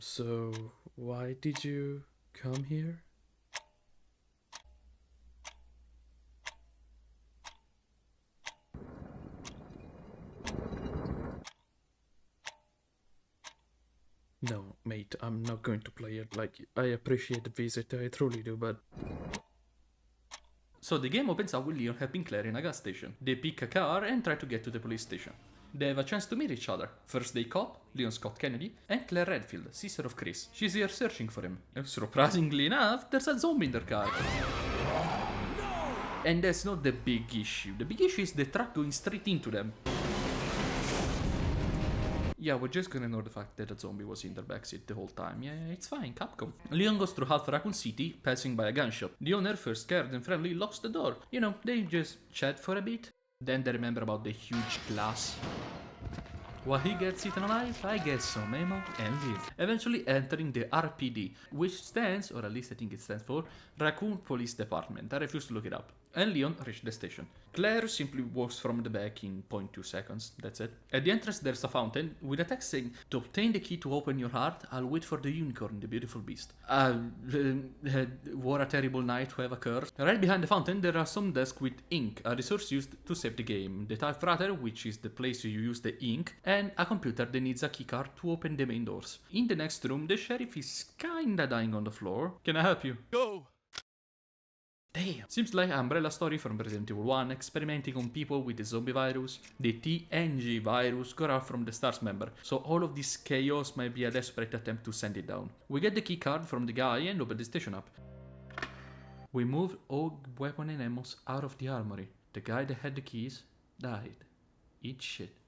So why did you come here? No, mate, I'm not going to play it. Like, I appreciate the visit, I truly do, but... So the game opens up with Leon helping Claire in a gas station. They pick a car and try to get to the police station. They have a chance to meet each other. First they cop, Leon Scott Kennedy, and Claire Redfield, sister of Chris. She's here searching for him. Surprisingly enough, there's a zombie in their car. And that's not the big issue. The big issue is the truck going straight into them. Yeah, we're just gonna ignore the fact that a zombie was in their backseat the whole time. Yeah, it's fine, Capcom. Leon goes through half Raccoon City, passing by a gun shop. The owner, first scared and friendly, locks the door. You know, they just chat for a bit. Then they remember about the huge glass. While he gets eaten alive, I get some ammo and live. Eventually entering the RPD, which stands, or at least I think it stands for, Raccoon Police Department. I refuse to look it up. And Leon reached the station. Claire simply walks from the back in 0.2 seconds, that's it. At the entrance there's a fountain with a text saying, "To obtain the key to open your heart, I'll wait for the unicorn, the beautiful beast." What a terrible night to have occurred. Right behind the fountain there are some desks with ink, a resource used to save the game, the typewriter, which is the place you use the ink, and a computer that needs a keycard to open the main doors. In the next room the sheriff is kinda dying on the floor. Can I help you? Go! Damn. Seems like Umbrella story from Resident Evil 1, experimenting on people with the zombie virus. The TNG virus got out from the S.T.A.R.S member, so all of this chaos might be a desperate attempt to send it down. We get the key card from the guy and open the station up. We moved all weapon and ammo out of the armory. The guy that had the keys died. Eat shit.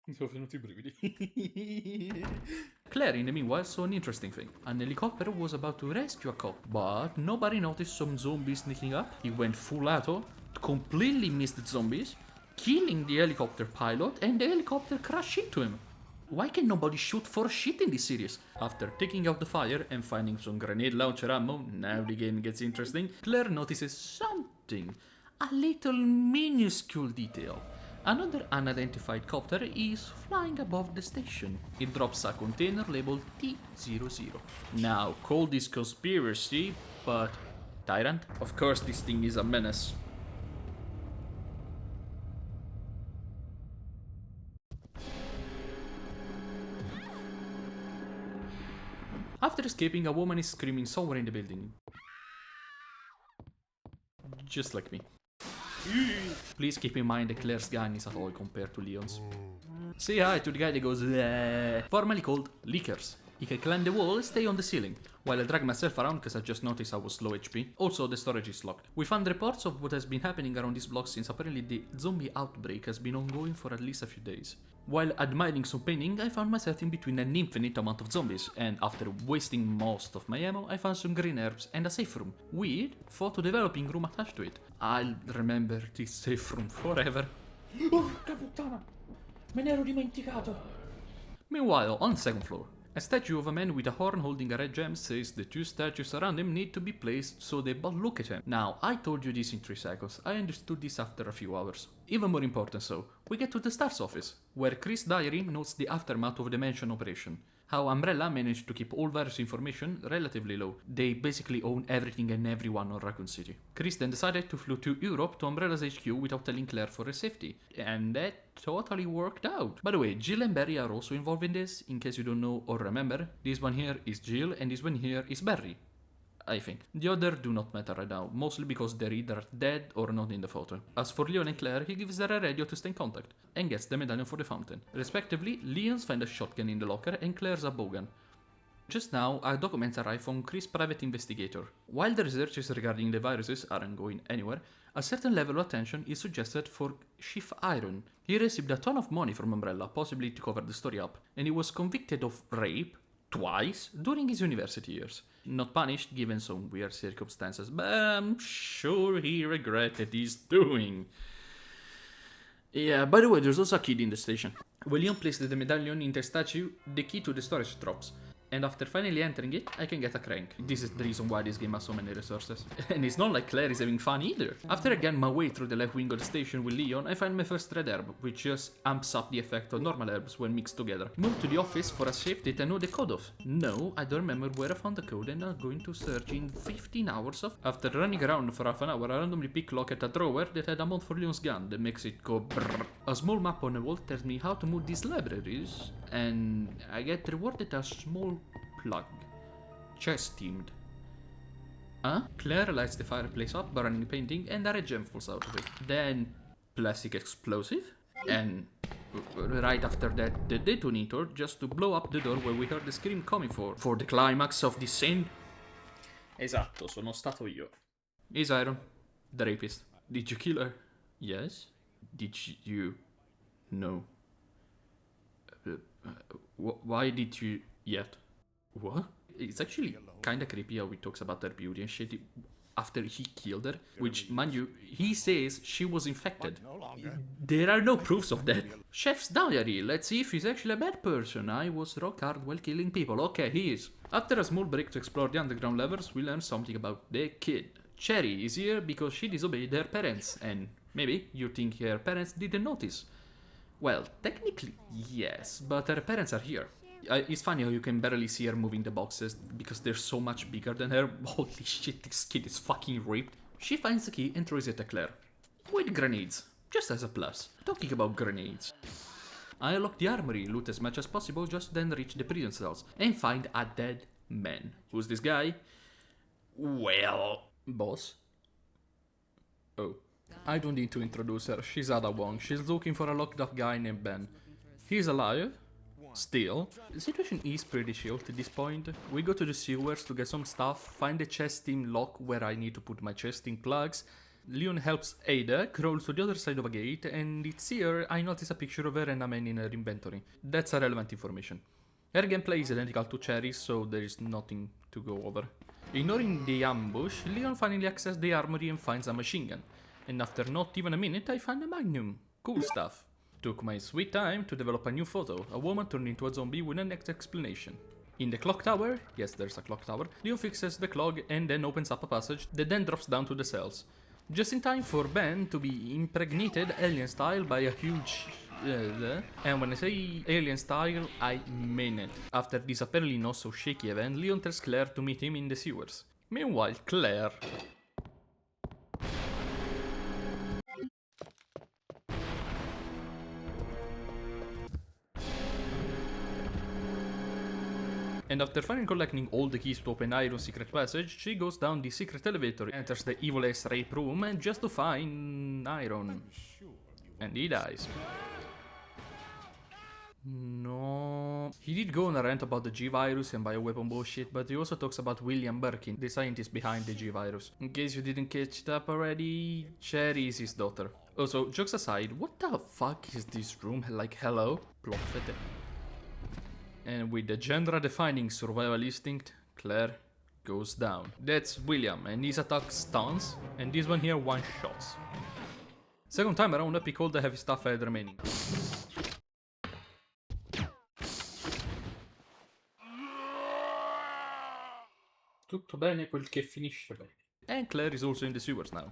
Mi sono venuti i brividi. Claire, in the meanwhile, saw an interesting thing. An helicopter was about to rescue a cop, but nobody noticed some zombies sneaking up. He went full auto, completely missed the zombies, killing the helicopter pilot, and the helicopter crashed into him. Why can nobody shoot for shit in this series? After taking out the fire and finding some grenade launcher ammo, now the game gets interesting, Claire notices something. A little minuscule detail. Another unidentified copter is flying above the station. It drops a container labeled T00. Now, call this conspiracy, but... Tyrant? Of course this thing is a menace. After escaping, a woman is screaming somewhere in the building. Just like me. Please keep in mind that Claire's gun is a toy compared to Leon's. Say hi to the guy that goes "Bleh," formerly called Leakers. He can climb the wall and stay on the ceiling, while I drag myself around because I just noticed I was low HP. Also, the storage is locked. We found reports of what has been happening around this block since apparently the zombie outbreak has been ongoing for at least a few days. While admiring some painting, I found myself in between an infinite amount of zombies, and after wasting most of my ammo, I found some green herbs and a safe room, with photo developing room attached to it. I'll remember this safe room forever. Porca puttana! Me ne ero dimenticato! Meanwhile, on the second floor, a statue of a man with a horn holding a red gem says the two statues around him need to be placed so they both look at him. Now, I told you this in 3 seconds, I understood this after a few hours. Even more important so, we get to the S.T.A.R.S office, where Chris' diary notes the aftermath of the mansion operation. How Umbrella managed to keep all virus information relatively low. They basically own everything and everyone on Raccoon City. Chris then decided to fly to Europe to Umbrella's HQ without telling Claire for her safety. And that totally worked out. By the way, Jill and Barry are also involved in this, in case you don't know or remember. This one here is Jill and this one here is Barry. I think. The other do not matter right now, mostly because they're either dead or not in the photo. As for Leon and Claire, he gives her a radio to stay in contact, and gets the medallion for the fountain. Respectively, Leon's finds a shotgun in the locker and Claire's a bowgun. Just now, our documents arrive from Chris' private investigator. While the researches regarding the viruses aren't going anywhere, a certain level of attention is suggested for Chief Iron. He received a ton of money from Umbrella, possibly to cover the story up, and he was convicted of rape twice during his university years. Not punished given some weird circumstances, but I'm sure he regretted his doing. Yeah, by the way, there's also a kid in the station. When Leon placed the medallion in the statue, the key to the storage drops. And after finally entering it, I can get a crank. This is the reason why this game has so many resources. And it's not like Claire is having fun either. After I get my way through the left wing of the station with Leon, I find my first red herb, which just amps up the effect of normal herbs when mixed together. Move to the office for a shift that I know the code of. No, I don't remember where I found the code and I'm going to search in 15 hours of... After running around for half an hour, I randomly pick lock at a drawer that had a mod for Leon's gun that makes it go brrr. A small map on the wall tells me how to move these libraries, and I get rewarded a small plug. Chest themed. Huh? Claire lights the fireplace up, burning painting, and a red gem falls out of it. Then, plastic explosive, and right after that, the detonator, just to blow up the door where we heard the scream coming for the climax of the scene. Esatto, sono stato io. Is Iron, the rapist. Did you kill her? Yes. Did you? No. Why did you yet? What? It's actually kinda creepy how he talks about her beauty and shit after he killed her, which, mind you, he says she was infected. There are no proofs of that. Chef's diary, let's see if he's actually a bad person. I was rock hard while killing people. Okay, he is. After a small break to explore the underground levels, we learn something about the kid. Cherry is here because she disobeyed her parents, and maybe you think her parents didn't notice. Well, technically, yes, but her parents are here. It's funny how you can barely see her moving the boxes because they're so much bigger than her. Holy shit, this kid is fucking ripped. She finds the key and throws it at Claire. With grenades, just as a plus. Talking about grenades. I unlock the armory, loot as much as possible, just then reach the prison cells and find a dead man. Who's this guy? Well, boss. Oh. I don't need to introduce her, she's Ada Wong. She's looking for a locked up guy named Ben. He's alive. Still, the situation is pretty chill to this point. We go to the sewers to get some stuff, find the chest team lock where I need to put my chest in plugs. Leon helps Ada crawl to the other side of a gate, and it's here I notice a picture of her and a man in her inventory. That's a relevant information. Her gameplay is identical to Cherry's, so there is nothing to go over. Ignoring the ambush, Leon finally accesses the armory and finds a machine gun. And after not even a minute, I find a magnum. Cool stuff. Took my sweet time to develop a new photo, a woman turned into a zombie with an explanation. In the clock tower, yes there's a clock tower, Leo fixes the clock and then opens up a passage that then drops down to the cells. Just in time for Ben to be impregnated alien style by a huge... and when I say alien style, I mean it. After this apparently not so shaky event, Leon tells Claire to meet him in the sewers. Meanwhile, Claire... And after finally collecting all the keys to open Iron's secret passage, she goes down the secret elevator, enters the evil ass rape room, and just to find Iron. And he dies. No. He did go on a rant about the G-Virus and bioweapon bullshit, but he also talks about William Birkin, the scientist behind the G-Virus. In case you didn't catch it up already, Cherry is his daughter. Also, jokes aside, what the fuck is this room? Like, hello? Plotfete. And with the genre-defining survival instinct, Claire goes down. That's William, and his attack stuns, and this one here one-shots. Second time around I pick all the heavy stuff I had remaining. Tutto bene quel che finisce bene. And Claire is also in the sewers now.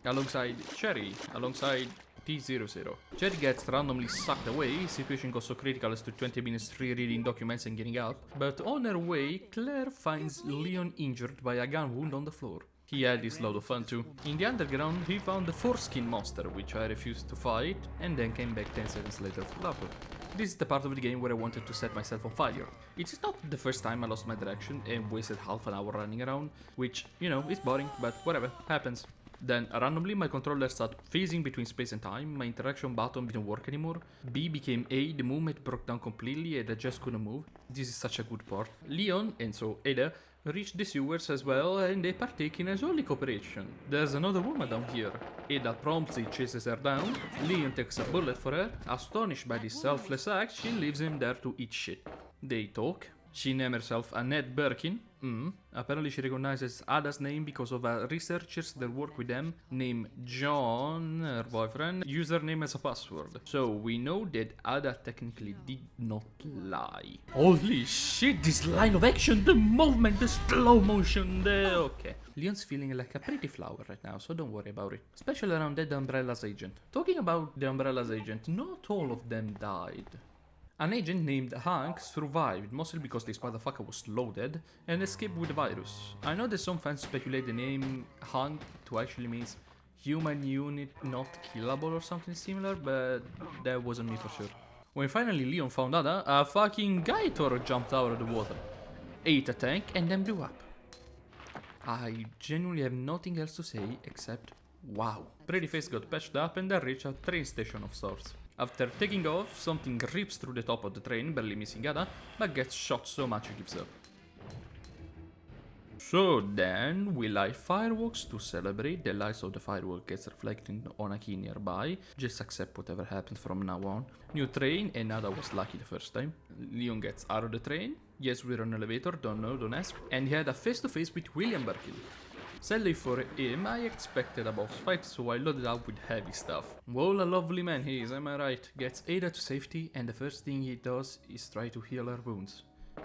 Alongside Cherry, alongside T00. Cherry gets randomly sucked away, situation got so critical as to 20 minutes rereading documents and getting up, but on her way, Claire finds Leon injured by a gun wound on the floor. He had his load of fun too. In the underground, he found the foreskin monster, which I refused to fight, and then came back 10 seconds later full up. This is the part of the game where I wanted to set myself on fire. It is not the first time I lost my direction and wasted half an hour running around, which, you know, is boring, but whatever, happens. Then, randomly, my controller started phasing between space and time, my interaction button didn't work anymore, B became A, the movement broke down completely and I just couldn't move. This is such a good part. Leon, and so Ada, reach the sewers as well and they partake in a jolly cooperation. There's another woman down here. Ada promptly chases her down, Leon takes a bullet for her, astonished by this selfless act, she leaves him there to eat shit. They talk, She named herself Annette Birkin. Apparently she recognizes Ada's name because of researchers that work with them named John, her boyfriend, use her name as a password. So we know that Ada technically did not lie. Holy shit, this line of action, the movement, the slow motion, okay. Leon's feeling like a pretty flower right now, so don't worry about it. Especially around that Umbrella's agent. Talking about the Umbrella's agent, not all of them died. An agent named Hank survived, mostly because this motherfucker was loaded, and escaped with the virus. I know that some fans speculate the name Hank to actually means human unit not killable or something similar, but that wasn't me for sure. When finally Leon found Ada, a fucking Gaitor jumped out of the water, ate a tank, and then blew up. I genuinely have nothing else to say except wow. Prettyface got patched up and then reached a train station of sorts. After taking off, something rips through the top of the train, barely missing Ada, but gets shot so much he gives up. So then, we light fireworks to celebrate. The lights of the firework gets reflected on a key nearby. Just accept whatever happens from now on. New train, and Ada was lucky the first time. Leon gets out of the train. Yes, we're on an elevator, don't know, don't ask. And he had a face-to-face with William Birkin. Sadly for him, I expected a boss fight, so I loaded up with heavy stuff. Well, a lovely man he is, am I right? Gets Ada to safety, and the first thing he does is try to heal her wounds.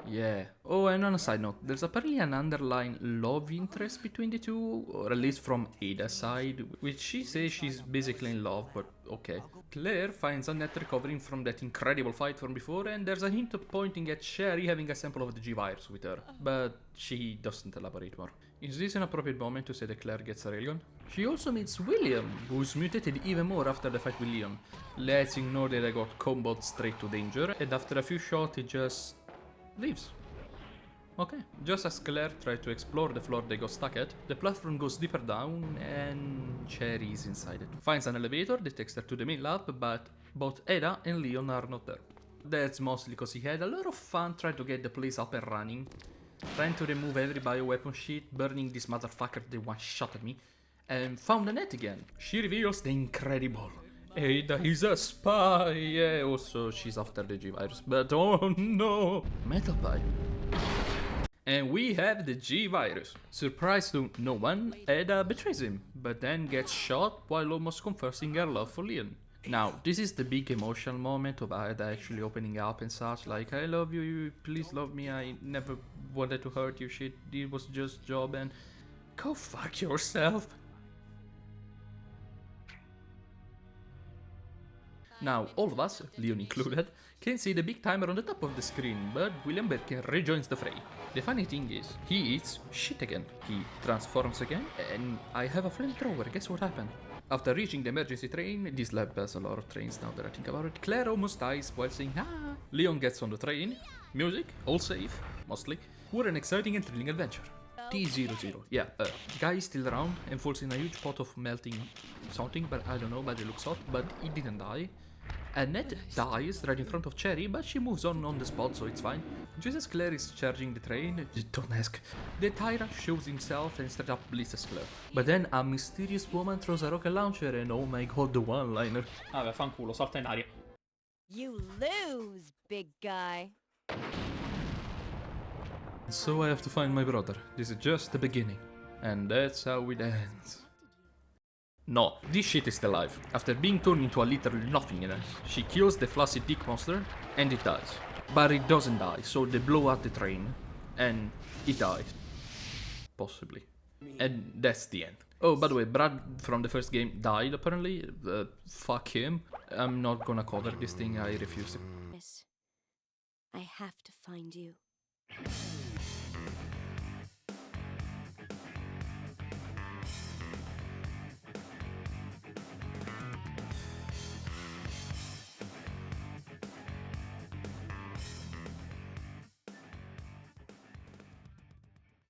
Yeah. Oh, and on a side note, there's apparently an underlying love interest between the two, or at least from Ada's side, which she says she's basically in love, but okay. Claire finds Annette recovering from that incredible fight from before, and there's a hint pointing at Sherry having a sample of the G-Virus with her, but she doesn't elaborate more. Is this an appropriate moment to say that Claire gets a railgun? She also meets William, who's mutated even more after the fight with Leon. Let's ignore that I got comboed straight to danger, and after a few shots he just leaves. Okay. Just as Claire tried to explore the floor they got stuck at, the platform goes deeper down and Cherry is inside it. Finds an elevator that takes her to the main lab, but both Ada and Leon are not there. That's mostly because he had a lot of fun trying to get the place up and running, trying to remove every bioweapon shit, burning this motherfucker that one shot at me, and found Annette again. She reveals the incredible Ada is a spy. Yeah, also she's after the G-Virus, but oh no! Metal pipe. And we have the G-Virus. Surprise to no one, Ada betrays him, but then gets shot while almost confessing her love for Leon. Now, this is the big emotional moment of Ada actually opening up and such, like, I love you, please love me, I never wanted to hurt you, shit, it was just job, and go fuck yourself. Now, all of us, Leon included, can see the big timer on the top of the screen, but William Birkin rejoins the fray. The funny thing is, he eats shit again, he transforms again, and I have a flamethrower, guess what happened? After reaching the emergency train, this lab has a lot of trains now that I think about it, Claire almost dies while saying ah. Leon gets on the train, music, all safe, mostly. What an exciting and thrilling adventure. T00, yeah, guy is still around and falls in a huge pot of melting something, but I don't know, but it looks hot, but he didn't die. Annette dies right in front of Cherry, but she moves on the spot, so it's fine. Just as Claire is charging the train, don't ask, the tyrant shows himself and straight up blitzes Claire. But then a mysterious woman throws a rocket launcher and oh my god, the one-liner. Vabbè, fanculo, salta in aria. You lose, big guy. So I have to find my brother. This is just the beginning. And that's how it ends. No, this shit is still alive. After being turned into a literal nothingness, she kills the flaccid dick monster, and it dies. But it doesn't die, so they blow up the train, and it dies. Possibly. And that's the end. Oh, by the way, Brad from the first game died, apparently. Fuck him. I'm not gonna cover this thing, I refuse it. I have to find you.